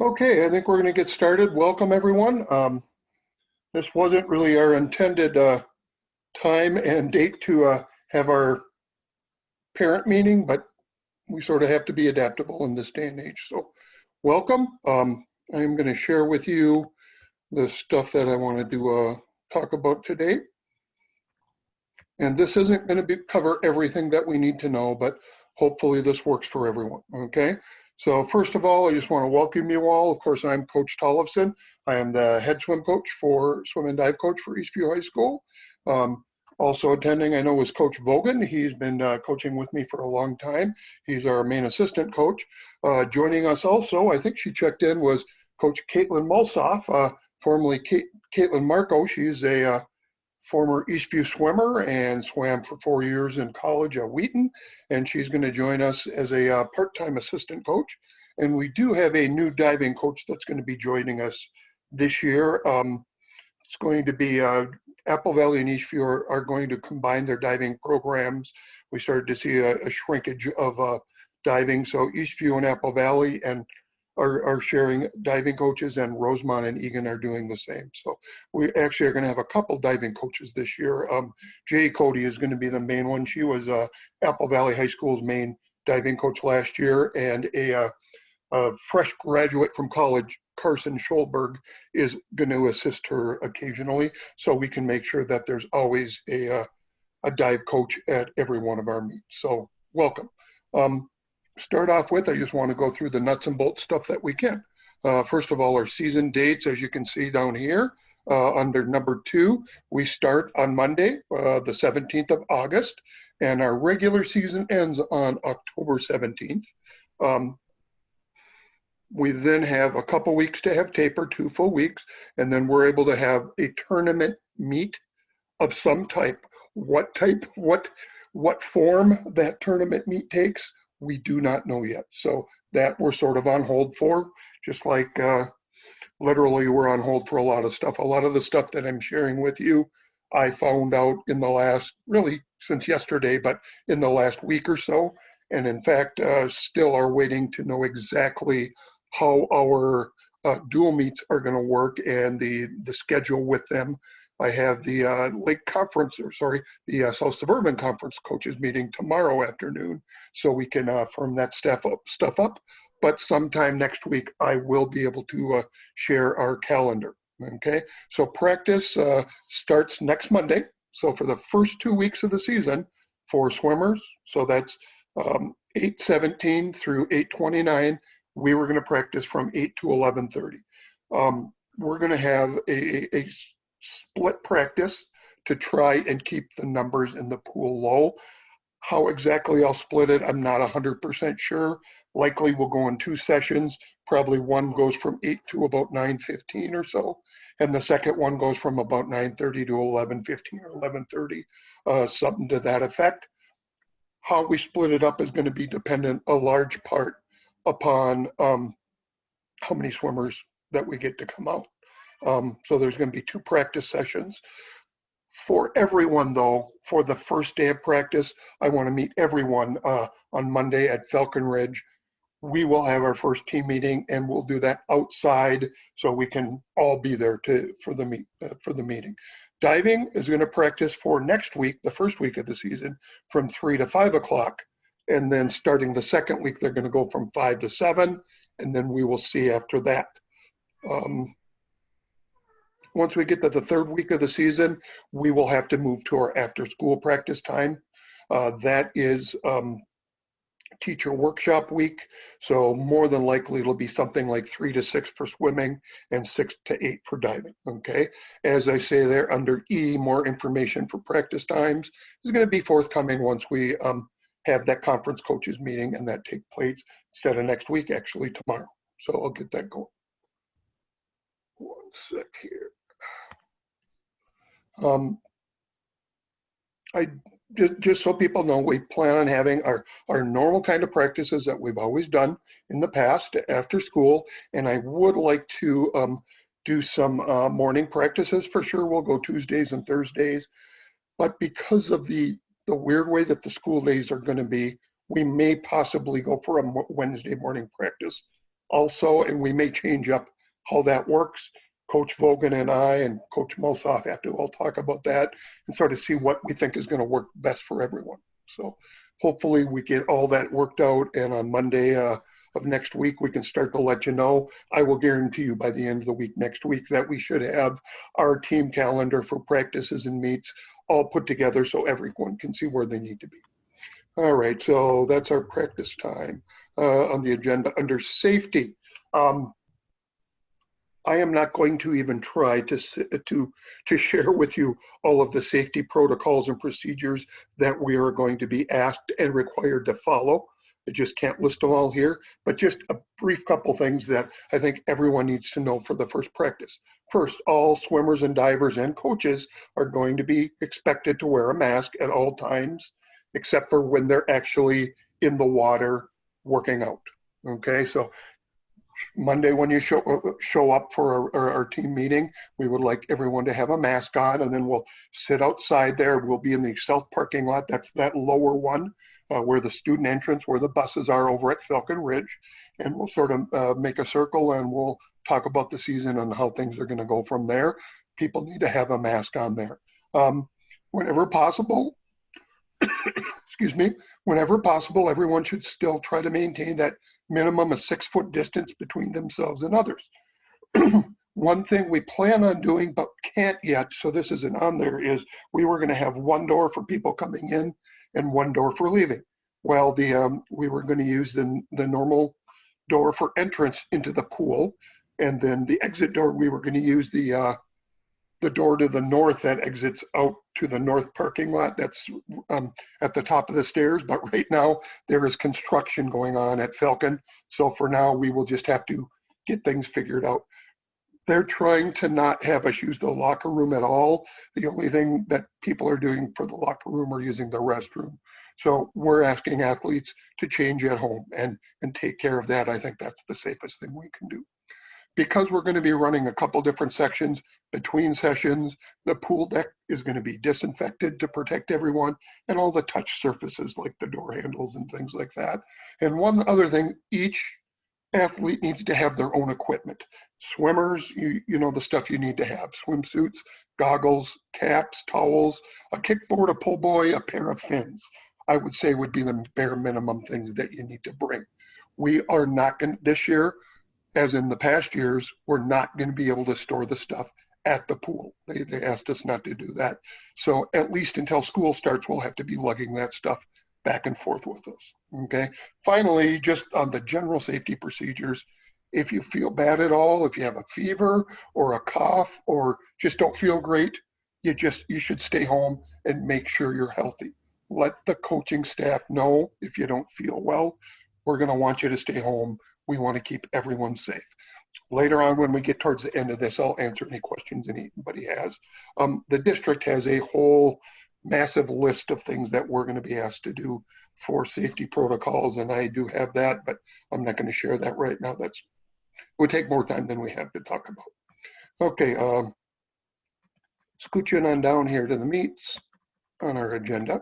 Okay, I think we're going to get started. Welcome, everyone. This wasn't really our intended time and date to have our parent meeting, but we sort of have to be adaptable in this day and age. So welcome. I'm going to share with you the stuff that I want to talk about today. And this isn't going to cover everything that we need to know, but hopefully this works for everyone, okay? So first of all, I just want to welcome you all. Of course, I'm Coach Tollefson. I am the head swim coach for swim and dive coach for Eastview High School. Also attending, I know, is Coach Vogan. He's been coaching with me for a long time. He's our main assistant coach. Joining us also, I think she checked in, was Coach Caitlin Mulsoff, formerly Caitlin Marco. She's a former Eastview swimmer and swam for 4 years in college at Wheaton, and she's going to join us as a part-time assistant coach. And we do have a new diving coach that's going to be joining us this year. It's going to be Apple Valley and Eastview are going to combine their diving programs. We started to see a shrinkage of diving, so Eastview and Apple Valley are sharing diving coaches, and Rosemont and Egan are doing the same. So we actually are going to have a couple diving coaches this year. Jay Cody is going to be the main one. She was Apple Valley High School's main diving coach last year, and a fresh graduate from college, Carson Scholberg, is going to assist her occasionally, so we can make sure that there's always a dive coach at every one of our meets. So welcome. Start off with, I just want to go through the nuts and bolts stuff that we can. First of all, our season dates, as you can see down here, under number 2, we start on Monday, the 17th of August, and our regular season ends on October 17th. We then have a couple weeks to have taper, 2 full weeks, and then we're able to have a tournament meet of some type. What form that tournament meet takes, we do not know yet. So that we're sort of on hold for, just like literally we're on hold for a lot of stuff. A lot of the stuff that I'm sharing with you, I found out in the last, really since yesterday, but in the last week or so. And in fact, still are waiting to know exactly how our dual meets are going to work and the schedule with them. I have the the South Suburban Conference coaches meeting tomorrow afternoon, so we can firm that stuff up. But sometime next week, I will be able to share our calendar. Okay, so practice starts next Monday. So for the first 2 weeks of the season for swimmers, so that's 8/17 through 8/29, we were going to practice from 8 to 11:30. We're going to have a split practice to try and keep the numbers in the pool low. How exactly I'll split it, I'm not 100% sure. Likely we'll go in 2 sessions. Probably one goes from 8 to about 9:15 or so, and the second one goes from about 9:30 to 11:15 or 11:30, something to that effect. How we split it up is going to be dependent a large part upon how many swimmers that we get to come out. So there's going to be 2 practice sessions. For everyone, though, for the first day of practice, I want to meet everyone on Monday at Falcon Ridge. We will have our first team meeting, and we'll do that outside so we can all be there for the meeting. Diving is going to practice for next week, the first week of the season, from 3 to 5 o'clock. And then starting the second week, they're going to go from 5 to 7, and then we will see after that. Once we get to the 3rd week of the season, we will have to move to our after-school practice time. That is teacher workshop week, so more than likely it'll be something like 3 to 6 for swimming and 6 to 8 for diving. Okay, as I say there under E, more information for practice times is going to be forthcoming once we have that conference coaches meeting, and that take place instead of next week, actually tomorrow. So I'll get that going. One sec here. Just so people know, we plan on having our normal kind of practices that we've always done in the past after school, and I would like to do some morning practices for sure. We'll go Tuesdays and Thursdays, but because of the weird way that the school days are going to be, we may possibly go for a Wednesday morning practice also, and we may change up how that works. Coach Vogan and I and Coach Mulsoff have to all talk about that and sort of see what we think is going to work best for everyone. So hopefully we get all that worked out, and on Monday of next week, we can start to let you know. I will guarantee you by the end of the week next week that we should have our team calendar for practices and meets all put together so everyone can see where they need to be. All right, so that's our practice time on the agenda. Under safety, I am not going to even try to share with you all of the safety protocols and procedures that we are going to be asked and required to follow. I just can't list them all here, but just a brief couple things that I think everyone needs to know for the first practice. First, all swimmers and divers and coaches are going to be expected to wear a mask at all times, except for when they're actually in the water working out. Okay, so Monday when you show up for our team meeting, we would like everyone to have a mask on, and then we'll sit outside there. We'll be in the south parking lot. That's that lower one where the student entrance, where the buses are over at Falcon Ridge. And we'll sort of make a circle and we'll talk about the season and how things are going to go from there. People need to have a mask on there. Whenever possible, excuse me, whenever possible, everyone should still try to maintain that minimum of 6 foot distance between themselves and others. One thing we plan on doing but can't yet, so this isn't on there, is we were going to have one door for people coming in and one door for leaving. Well, we were going to use the normal door for entrance into the pool, and then the exit door, we were going to use the door to the north that exits out to the north parking lot. That's at the top of the stairs, but right now there is construction going on at Falcon. So for now, we will just have to get things figured out. They're trying to not have us use the locker room at all. The only thing that people are doing for the locker room are using the restroom. So we're asking athletes to change at home and take care of that. I think that's the safest thing we can do. Because we're going to be running a couple different sections between sessions, the pool deck is going to be disinfected to protect everyone, and all the touch surfaces like the door handles and things like that. And one other thing, each athlete needs to have their own equipment. Swimmers, you know the stuff you need to have: swimsuits, goggles, caps, towels, a kickboard, a pull buoy, a pair of fins. I would say would be the bare minimum things that you need to bring. We are not going this year, as in the past years, we're not going to be able to store the stuff at the pool. They asked us not to do that. So at least until school starts, we'll have to be lugging that stuff back and forth with us. Okay. Finally, just on the general safety procedures, if you feel bad at all, if you have a fever or a cough or just don't feel great, you should stay home and make sure you're healthy. Let the coaching staff know if you don't feel well. We're going to want you to stay home. We want to keep everyone safe. Later on, when we get towards the end of this, I'll answer any questions anybody has. The district has a whole massive list of things that we're going to be asked to do for safety protocols, and I do have that, but I'm not going to share that right now. That would take more time than we have to talk about. Okay, scooching on down here to the meets on our agenda.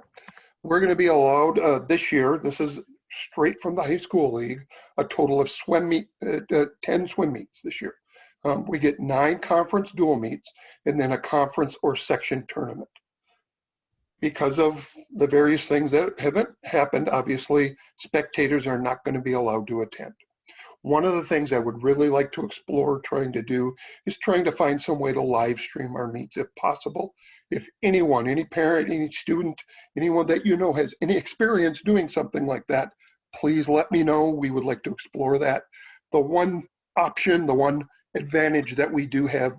We're going to be allowed this year, this is straight from the high school league, a total of 10 swim meets this year. We get 9 conference dual meets and then a conference or section tournament. Because of the various things that haven't happened, obviously, spectators are not going to be allowed to attend. One of the things I would really like to explore trying to do is trying to find some way to live stream our meets if possible. If anyone, any parent, any student, anyone that you know has any experience doing something like that, please let me know. We would like to explore that. The one option, the one advantage that we do have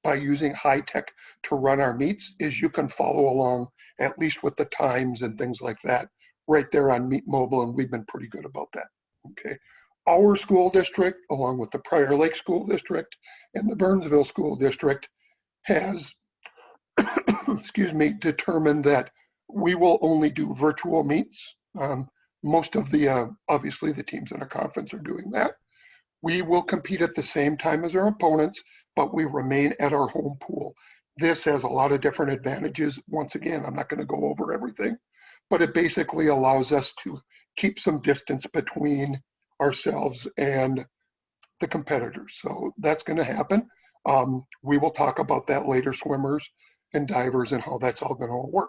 by using high tech to run our meets is you can follow along, at least with the times and things like that, right there on Meet Mobile, and we've been pretty good about that. Okay. Our school district, along with the Prior Lake School District and the Burnsville School District, has, excuse me, determined that we will only do virtual meets. Most of the, obviously the teams in our conference are doing that. We will compete at the same time as our opponents, but we remain at our home pool. This has a lot of different advantages. Once again, I'm not going to go over everything, but it basically allows us to keep some distance between ourselves and the competitors. So that's going to happen. We will talk about that later, swimmers and divers, and how that's all going to work.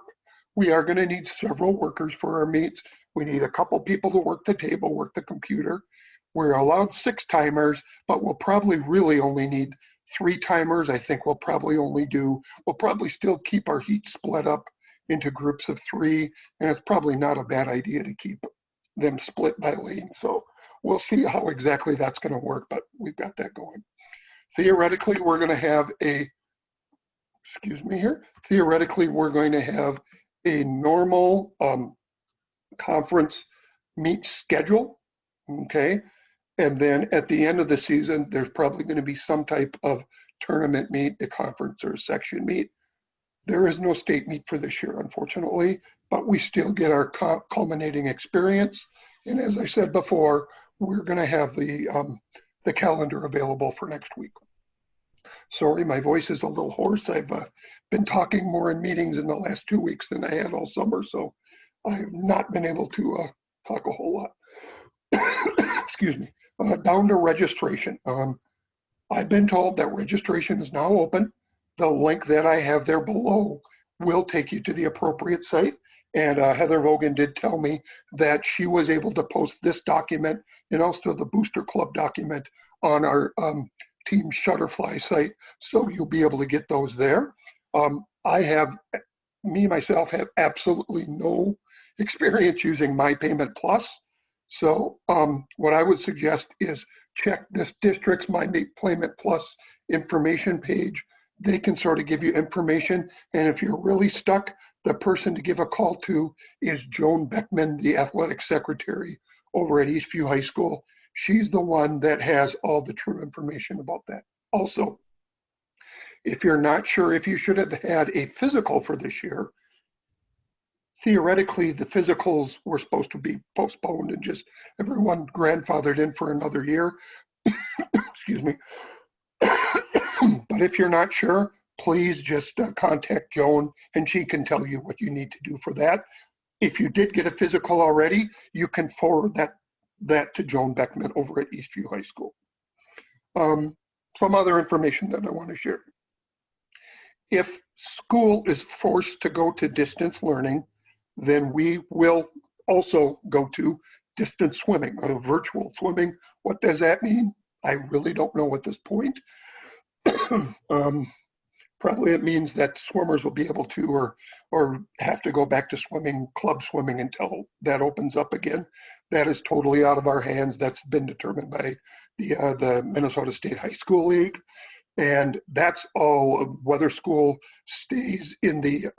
We are going to need several workers for our meets. We need a couple people to work the table, work the computer. We're allowed 6 timers, but we'll probably really only need 3 timers. I think we'll probably still keep our heat split up into groups of 3, and it's probably not a bad idea to keep them split by lane. So we'll see how exactly that's going to work, but we've got that going. Theoretically, we're going to have a normal conference meet schedule, okay? And then at the end of the season, there's probably going to be some type of tournament meet, a conference or a section meet. There is no state meet for this year, unfortunately, but we still get our culminating experience. And as I said before, we're going to have the calendar available for next week. Sorry, my voice is a little hoarse. I've been talking more in meetings in the last 2 weeks than I had all summer, so I've not been able to talk a whole lot. Excuse me. Down to registration. I've been told that registration is now open. The link that I have there below will take you to the appropriate site. And Heather Vogan did tell me that she was able to post this document and also the Booster Club document on our Team Shutterfly site. So you'll be able to get those there. Myself have absolutely no experience using My Payment Plus. So what I would suggest is check this district's My Payment Plus information page. They can sort of give you information. And if you're really stuck, the person to give a call to is Joan Beckman, the athletic secretary over at Eastview High School. She's the one that has all the true information about that. Also, if you're not sure if you should have had a physical for this year, theoretically, the physicals were supposed to be postponed and just everyone grandfathered in for another year. Excuse me. But if you're not sure, please just contact Joan and she can tell you what you need to do for that. If you did get a physical already, you can forward that to Joan Beckman over at Eastview High School. Some other information that I want to share. If school is forced to go to distance learning, then we will also go to distance swimming, or virtual swimming. What does that mean? I really don't know at this point. Probably it means that swimmers will be able to or have to go back to swimming, club swimming, until that opens up again. That is totally out of our hands. That's been determined by the Minnesota State High School League. And that's all. Whether school stays in the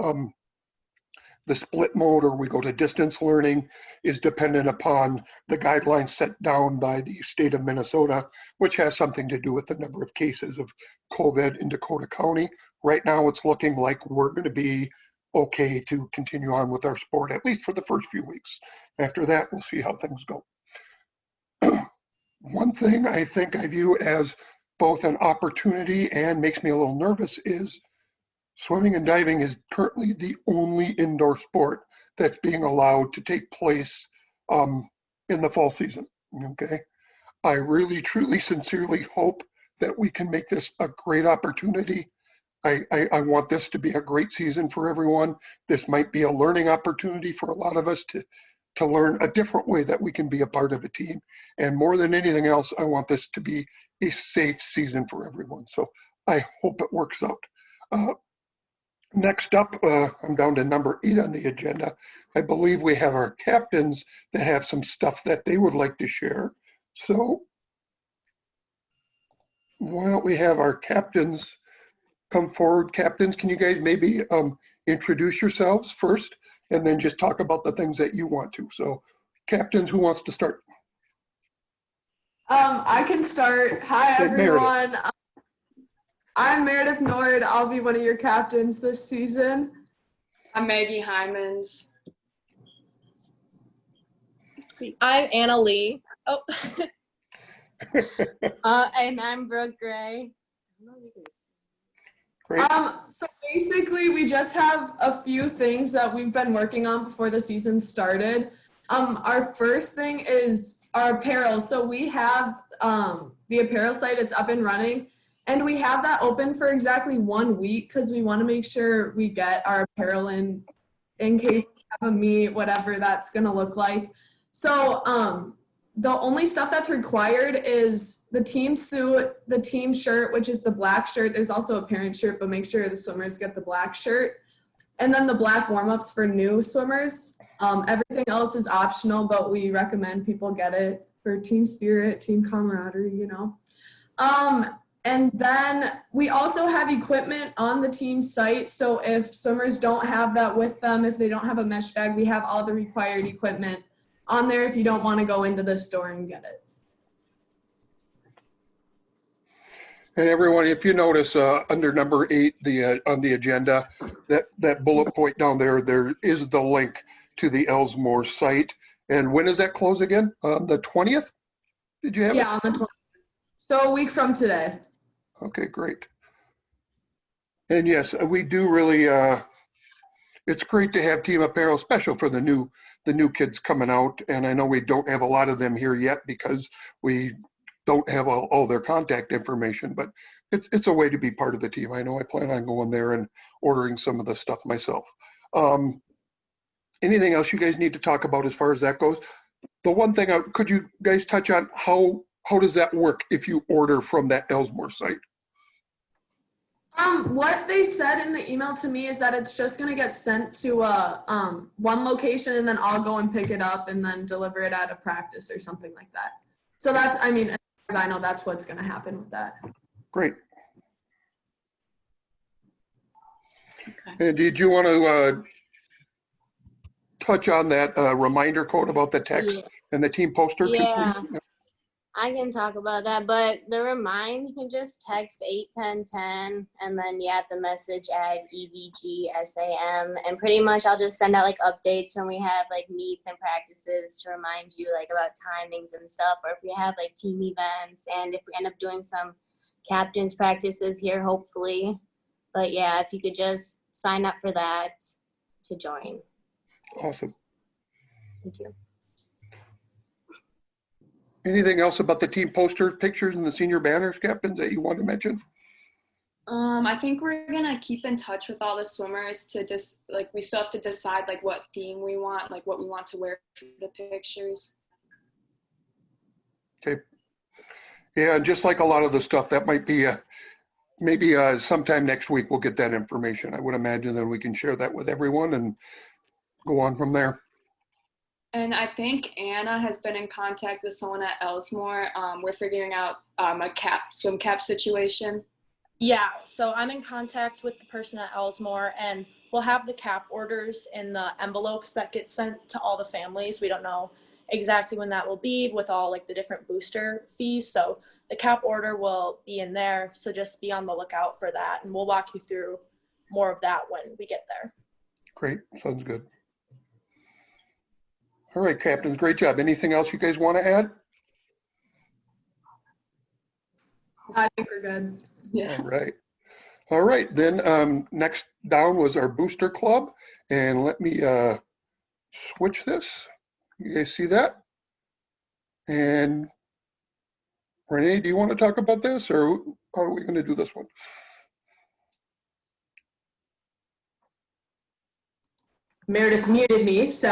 split mode or we go to distance learning is dependent upon the guidelines set down by the state of Minnesota, which has something to do with the number of cases of COVID in Dakota County. Right now, it's looking like we're going to be okay to continue on with our sport, at least for the first few weeks. After that, we'll see how things go. One thing I think I view as both an opportunity and makes me a little nervous is swimming and diving is currently the only indoor sport that's being allowed to take place in the fall season, okay? I really, truly, sincerely hope that we can make this a great opportunity. I want this to be a great season for everyone. This might be a learning opportunity for a lot of us to learn a different way that we can be a part of a team. And more than anything else, I want this to be a safe season for everyone. So I hope it works out. Next up, I'm down to number 8 on the agenda. I believe we have our captains that have some stuff that they would like to share. So why don't we have our captains come forward. Captains, can you guys maybe introduce yourselves first and then just talk about the things that you want to. So captains, who wants to start? I can start. Hi, everyone. I'm Meredith Nord. I'll be one of your captains this season. I'm Maggie Hymans. I'm Anna Lee. Oh. And I'm Brooke Gray. Great. So basically, we just have a few things that we've been working on before the season started. Our first thing is our apparel. So we have the apparel site. It's up and running. And we have that open for exactly 1 week because we want to make sure we get our apparel in case we have a meet, whatever that's going to look like. So the only stuff that's required is the team suit, the team shirt, which is the black shirt. There's also a parent shirt, but make sure the swimmers get the black shirt. And then the black warm-ups for new swimmers. Everything else is optional, but we recommend people get it for team spirit, team camaraderie, you know. And then we also have equipment on the team site. So if swimmers don't have that with them, if they don't have a mesh bag, we have all the required equipment on there if you don't want to go into the store and get it. And everyone, if you notice under number 8, on the agenda, that bullet point down there, there is the link to the Ellsmore site. And when does that close again? On the 20th? Did you have it? Yeah, on the 20th. So a week from today. Okay, great. And yes, we do really, it's great to have team apparel, special for the new kids coming out. And I know we don't have a lot of them here yet because we don't have all their contact information, but it's a way to be part of the team. I know I plan on going there and ordering some of the stuff myself. Anything else you guys need to talk about as far as that goes? The one thing, could you guys touch on how does that work if you order from that Ellsmore site? What they said in the email to me is that it's just going to get sent to one location and then I'll go and pick it up and then deliver it at a practice or something like that. So that's, I mean, as far as I know, that's what's going to happen with that. Great. Okay. And did you want to touch on that reminder code about the text and the team poster too, Yeah. please? I can talk about that, but the remind, you can just text 81010 and then the message add EVGSAM, and pretty much I'll just send out like updates when we have like meets and practices to remind you like about timings and stuff, or if we have like team events, and if we end up doing some captains practices here, hopefully. But yeah, if you could just sign up for that to join. Awesome. Thank you. Anything else about the team posters, pictures, and the senior banners, captains, that you want to mention? I think we're gonna keep in touch with all the swimmers to just we still have to decide like what theme we want, like what we want to wear for the pictures. Okay. Yeah, and just like a lot of the stuff, that might be maybe sometime next week we'll get that information. I would imagine that we can share that with everyone and go on from there. And I think Anna has been in contact with someone at Ellsmore. We're figuring out a swim cap situation. Yeah, so I'm in contact with the person at Ellsmore, and we'll have the cap orders in the envelopes that get sent to all the families. We don't know exactly when that will be with all like the different booster fees. So the cap order will be in there. So just be on the lookout for that, and we'll walk you through more of that when we get there. Great, sounds good. All right, captains, great job. Anything else you guys want to add? I think we're good. Yeah. All right, then next down was our booster club. And let me switch this. You guys see that? And Renee, do you want to talk about this, or how are we going to do this one? Meredith muted me, so.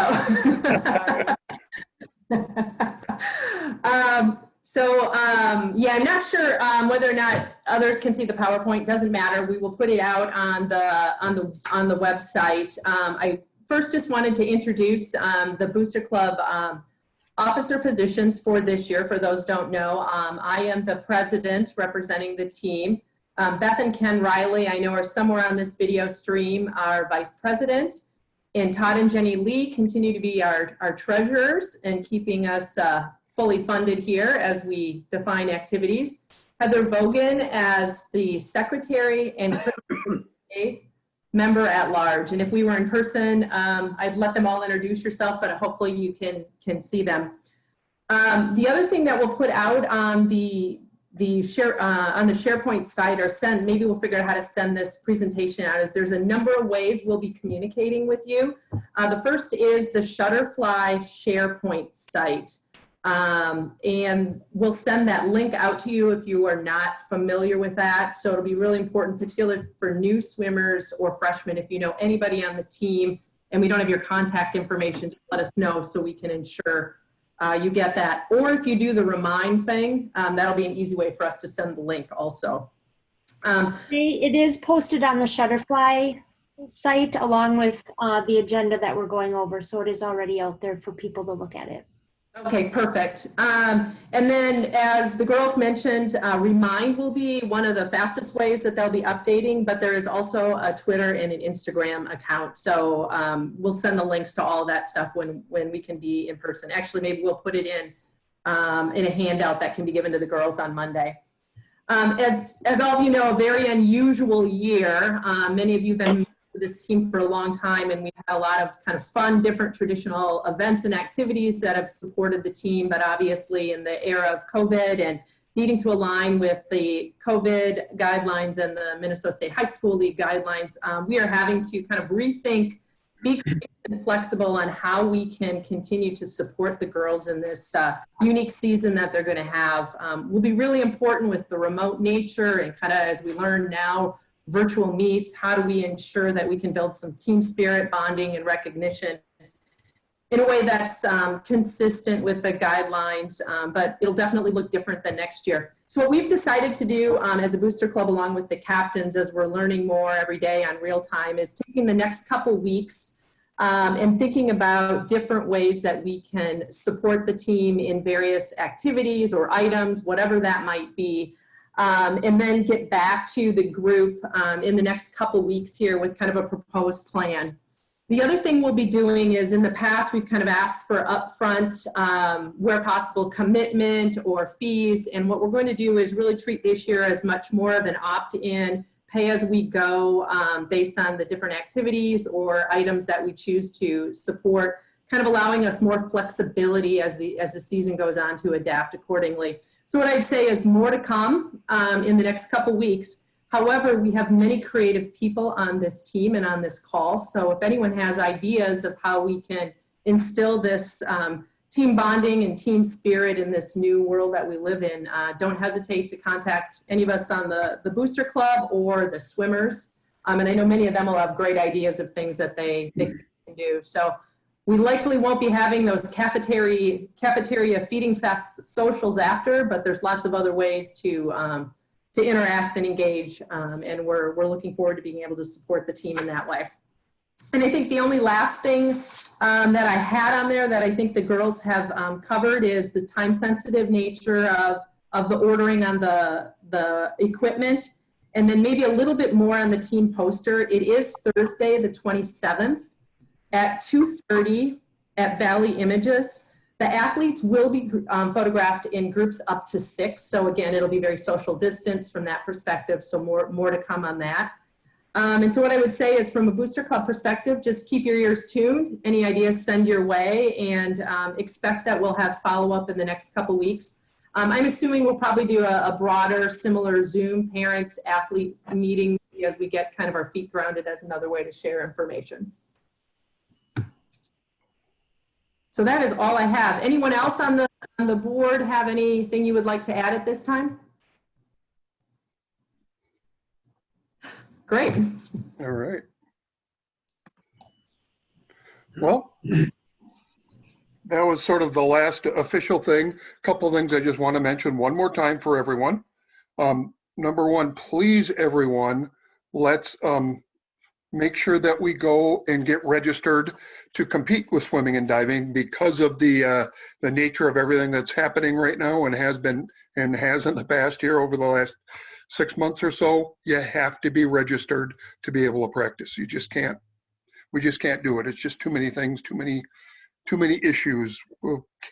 Yeah, I'm not sure whether or not others can see the PowerPoint. Doesn't matter. We will put it out on the website. I first just wanted to introduce the Booster Club officer positions for this year. For those who don't know, I am the president representing the team. Beth and Ken Riley, I know, are somewhere on this video stream, our vice president. And Todd and Jenny Lee continue to be our treasurers and keeping us fully funded here as we define activities. Heather Vogan as the secretary and member at large. And if we were in person, I'd let them all introduce yourself, but hopefully you can see them. The other thing that we'll put out on the SharePoint site, or send, maybe we'll figure out how to send this presentation out, is there's a number of ways we'll be communicating with you. The first is the Shutterfly SharePoint site. And we'll send that link out to you if you are not familiar with that. So it'll be really important, particularly for new swimmers or freshmen. If you know anybody on the team and we don't have your contact information, just let us know so we can ensure you get that. Or if you do the remind thing, that'll be an easy way for us to send the link also. It is posted on the Shutterfly site along with the agenda that we're going over. So it is already out there for people to look at it. Okay, perfect. And then as the girls mentioned, Remind will be one of the fastest ways that they'll be updating, but there is also a Twitter and an Instagram account. So we'll send the links to all that stuff when we can be in person. Actually, maybe we'll put it in a handout that can be given to the girls on Monday. As all of you know, a very unusual year. Many of you have been with this team for a long time, and we've had a lot of kind of fun, different traditional events and activities that have supported the team. But obviously in the era of COVID and needing to align with the COVID guidelines and the Minnesota State High School League guidelines, we are having to kind of rethink, be creative and flexible on how we can continue to support the girls in this unique season that they're going to have. Will be really important with the remote nature and kind of, as we learn now, virtual meets. How do we ensure that we can build some team spirit, bonding, and recognition in a way that's consistent with the guidelines, but it'll definitely look different than next year. So what we've decided to do as a booster club, along with the captains, as we're learning more every day on real time, is taking the next couple weeks and thinking about different ways that we can support the team in various activities or items, whatever that might be, and then get back to the group in the next couple weeks here with kind of a proposed plan. The other thing we'll be doing is, in the past, we've kind of asked for upfront, where possible, commitment or fees. And what we're going to do is really treat this year as much more of an opt-in, pay as we go based on the different activities or items that we choose to support, kind of allowing us more flexibility as the season goes on to adapt accordingly. So what I'd say is more to come in the next couple weeks. However, we have many creative people on this team and on this call. So if anyone has ideas of how we can instill this team bonding and team spirit in this new world that we live in, don't hesitate to contact any of us on the Booster Club or the swimmers. And I know many of them will have great ideas of things that they can do. So we likely won't be having those cafeteria feeding fest socials after, but there's lots of other ways to interact and engage, and we're looking forward to being able to support the team in that way. And I think the only last thing that I had on there that I think the girls have covered is the time-sensitive nature of the ordering on the equipment, and then maybe a little bit more on the team poster. It is Thursday, the 27th at 2:30 at Valley Images. The athletes will be photographed in groups up to 6. So again, it'll be very social distance from that perspective. So more to come on that. And so what I would say is, from a Booster Club perspective, just keep your ears tuned. Any ideas, send your way, and expect that we'll have follow-up in the next couple weeks. I'm assuming we'll probably do a broader, similar Zoom parent-athlete meeting as we get kind of our feet grounded as another way to share information. So that is all I have. Anyone else on the board have anything you would like to add at this time? Great. All right. Well, that was sort of the last official thing. A couple of things I just want to mention one more time for everyone. Number one, please, everyone, let's make sure that we go and get registered to compete with swimming and diving, because of the nature of everything that's happening right now and has been and has in the past year over the last 6 months or so. You have to be registered to be able to practice. You just can't. We just can't do it. It's just too many things, too many issues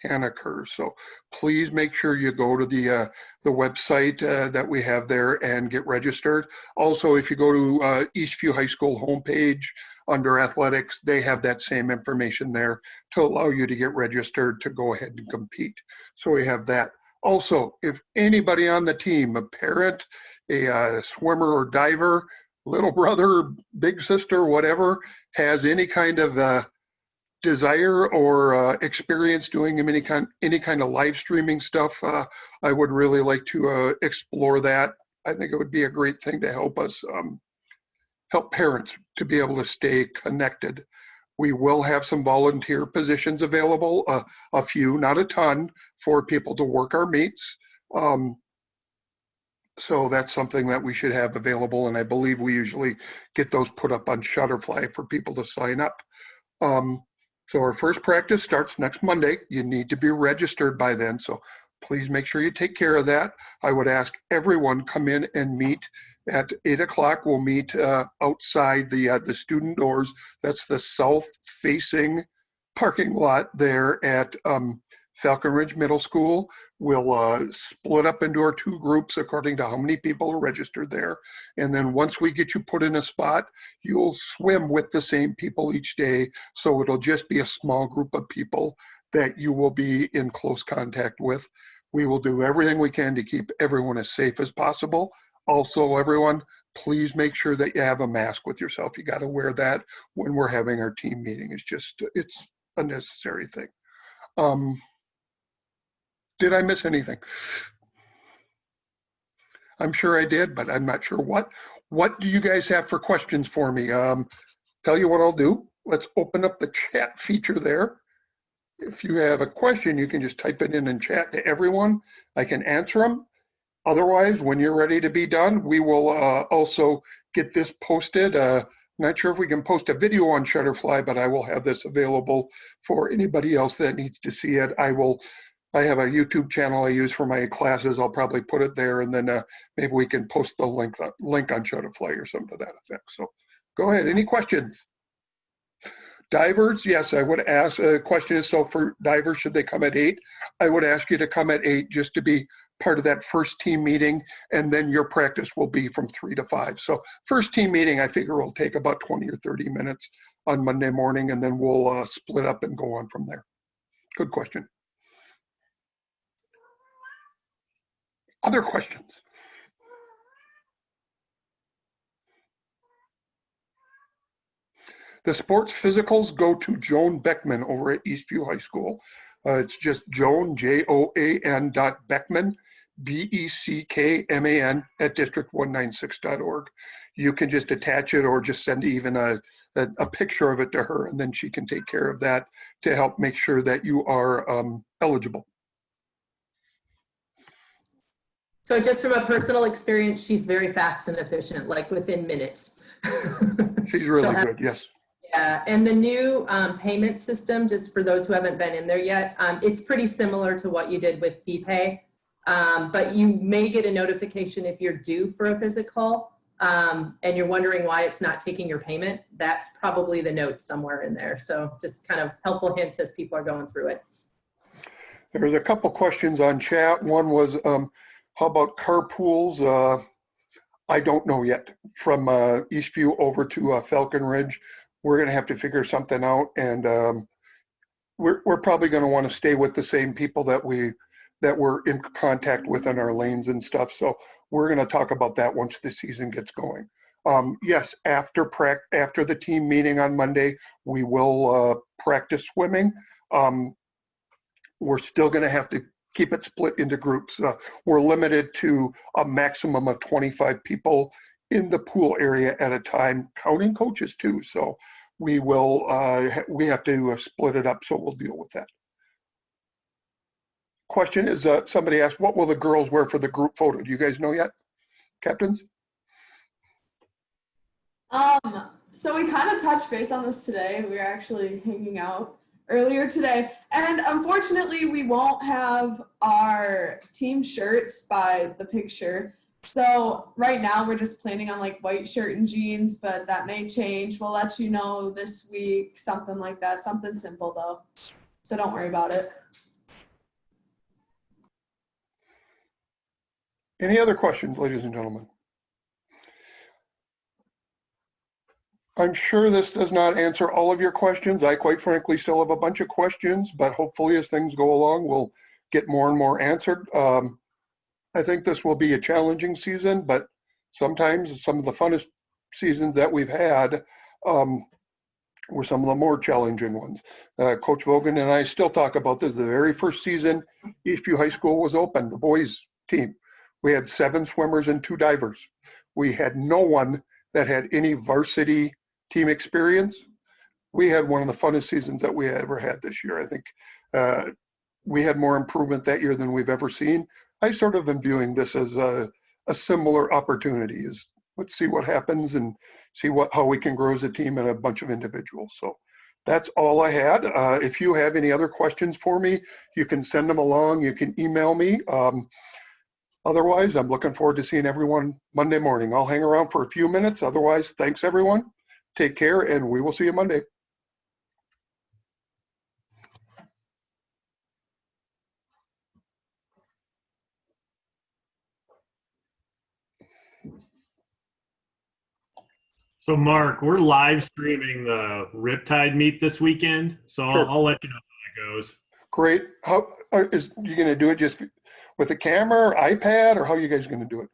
can occur. So please make sure you go to the website that we have there and get registered. Also, if you go to Eastview High School homepage under athletics, they have that same information there to allow you to get registered to go ahead and compete. So we have that. Also, if anybody on the team, a parent, a swimmer or diver, little brother, big sister, whatever, has any kind of desire or experience doing any kind of live streaming stuff, I would really like to explore that. I think it would be a great thing to help us help parents to be able to stay connected. We will have some volunteer positions available, a few, not a ton, for people to work our meets. So that's something that we should have available, and I believe we usually get those put up on Shutterfly for people to sign up. So our first practice starts next Monday. You need to be registered by then, so please make sure you take care of that. I would ask everyone come in and meet at 8 o'clock. We'll meet outside the student doors. That's the south-facing parking lot there at Falcon Ridge Middle School. We'll split up into our 2 groups according to how many people are registered there. And then once we get you put in a spot, you'll swim with the same people each day. So it'll just be a small group of people that you will be in close contact with. We will do everything we can to keep everyone as safe as possible. Also, everyone, please make sure that you have a mask with yourself. You got to wear that when we're having our team meeting. It's a necessary thing. Did I miss anything? I'm sure I did, but I'm not sure what. What do you guys have for questions for me? Tell you what I'll do. Let's open up the chat feature there. If you have a question, you can just type it in and chat to everyone. I can answer them. Otherwise, when you're ready to be done, we will also get this posted. Not sure if we can post a video on Shutterfly, but I will have this available for anybody else that needs to see it. I have a YouTube channel I use for my classes. I'll probably put it there, and then maybe we can post the link on Shutterfly or something to that effect. So go ahead. Any questions? Divers, yes, I would ask. A question is, so for divers, should they come at 8? I would ask you to come at 8 just to be part of that first team meeting, and then your practice will be from 3 to 5. So first team meeting, I figure will take about 20 or 30 minutes on Monday morning, and then we'll split up and go on from there. Good question. Other questions? The sports physicals go to Joan Beckman over at Eastview High School. It's just Joan, Joan .Beckman, BECKMAN at district196.org. You can just attach it or just send even a picture of it to her, and then she can take care of that to help make sure that you are eligible. So just from a personal experience, she's very fast and efficient, like within minutes. She's really good, yes. Yeah, and the new payment system, just for those who haven't been in there yet, it's pretty similar to what you did with FeePay, but you may get a notification if you're due for a physical, and you're wondering why it's not taking your payment. That's probably the note somewhere in there. So just kind of helpful hints as people are going through it. There's a couple questions on chat. One was, how about carpools? I don't know yet. From Eastview over to Falcon Ridge, we're going to have to figure something out, and we're probably going to want to stay with the same people that we're in contact with in our lanes and stuff. So we're going to talk about that once the season gets going. Yes, after the team meeting on Monday, we will practice swimming. We're still going to have to keep it split into groups. We're limited to a maximum of 25 people in the pool area at a time, counting coaches too. So we have to split it up, so we'll deal with that. Question is, somebody asked, what will the girls wear for the group photo? Do you guys know yet, captains? So we kind of touched base on this today. We were actually hanging out earlier today, and unfortunately we won't have our team shirts by the picture. So right now we're just planning on like white shirt and jeans, but that may change. We'll let you know this week, something like that, something simple though. So don't worry about it. Any other questions, ladies and gentlemen? I'm sure this does not answer all of your questions. I quite frankly still have a bunch of questions, but hopefully as things go along, we'll get more and more answered. I think this will be a challenging season, but sometimes some of the funnest seasons that we've had were some of the more challenging ones. Coach Vogan and I still talk about this. The very first season Eastview High School was open, the boys team, we had 7 swimmers and 2 divers. We had no one that had any varsity team experience. We had one of the funnest seasons that we ever had this year. I think we had more improvement that year than we've ever seen. I sort of am viewing this as a similar opportunity. Is let's see what happens and see how we can grow as a team and a bunch of individuals. So that's all I had. If you have any other questions for me, you can send them along. You can email me. Otherwise, I'm looking forward to seeing everyone Monday morning. I'll hang around for a few minutes. Otherwise, thanks everyone. Take care, and we will see you Monday. So Mark, we're live streaming the Riptide meet this weekend, so Sure. I'll let you know how it goes. Great. How is you going to do it? Just with a camera, or iPad, or how are you guys going to do it?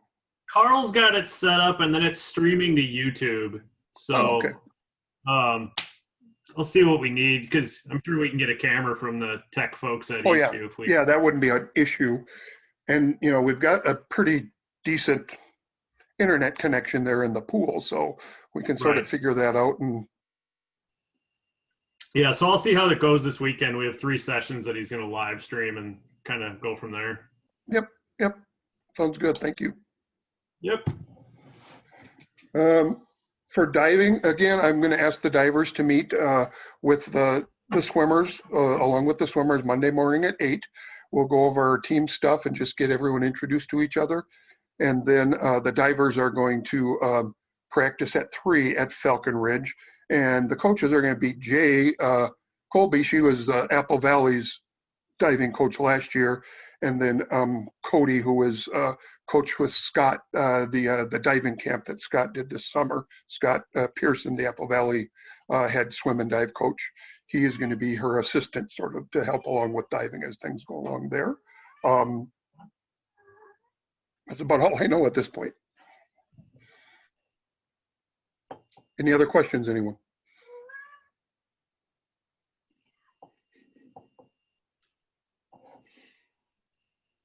Carl's got it set up, and then it's streaming to YouTube. So, okay. I'll see what we need because I'm sure we can get a camera from the tech folks at Oh yeah, Eastview if we. yeah, that wouldn't be an issue. And you know, we've got a pretty decent internet connection there in the pool, so we can sort of Right. figure that out. And Yeah, so I'll see how that goes this weekend. We have 3 sessions that he's going to live stream and kind of go from there. yep, sounds good. Thank you. Yep. For diving, again, I'm going to ask the divers to meet with the swimmers, along with the swimmers Monday morning at 8. We'll go over our team stuff and just get everyone introduced to each other. And then the divers are going to practice at 3 at Falcon Ridge. And the coaches are going to be Jay Colby. She was Apple Valley's diving coach last year. And then Cody, who was coach with Scott, the diving camp that Scott did this summer. Scott Pearson, the Apple Valley head swim and dive coach. He is going to be her assistant, sort of, to help along with diving as things go along there. That's about all I know at this point. Any other questions, anyone?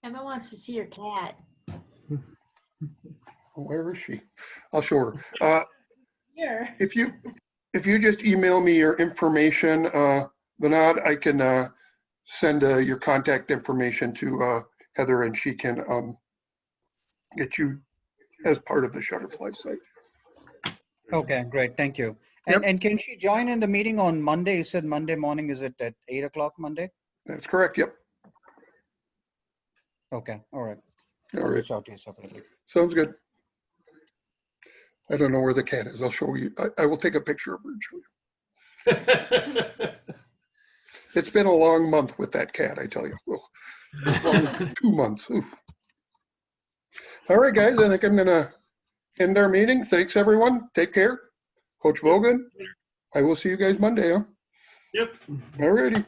Emma wants to see your cat. Where is she? I'll show her. Here. If you just email me your information, Vinod, I can send your contact information to Heather, and she can get you as part of the Shutterfly site. Okay, great. Thank you. Yep. And can she join in the meeting on Monday? You said Monday morning. Is it at 8 o'clock Monday? That's correct. Yep. Okay. All right. All I'll right. reach out to you separately. Sounds good. I don't know where the cat is. I'll show you. I will take a picture of her and show you. It's been a long month with that cat, I tell you. Well, 2 months. Oof. All right, guys. I think I'm going to end our meeting. Thanks, everyone. Take care. Coach Vogan, I will see you guys Monday. Huh? Yep. All righty.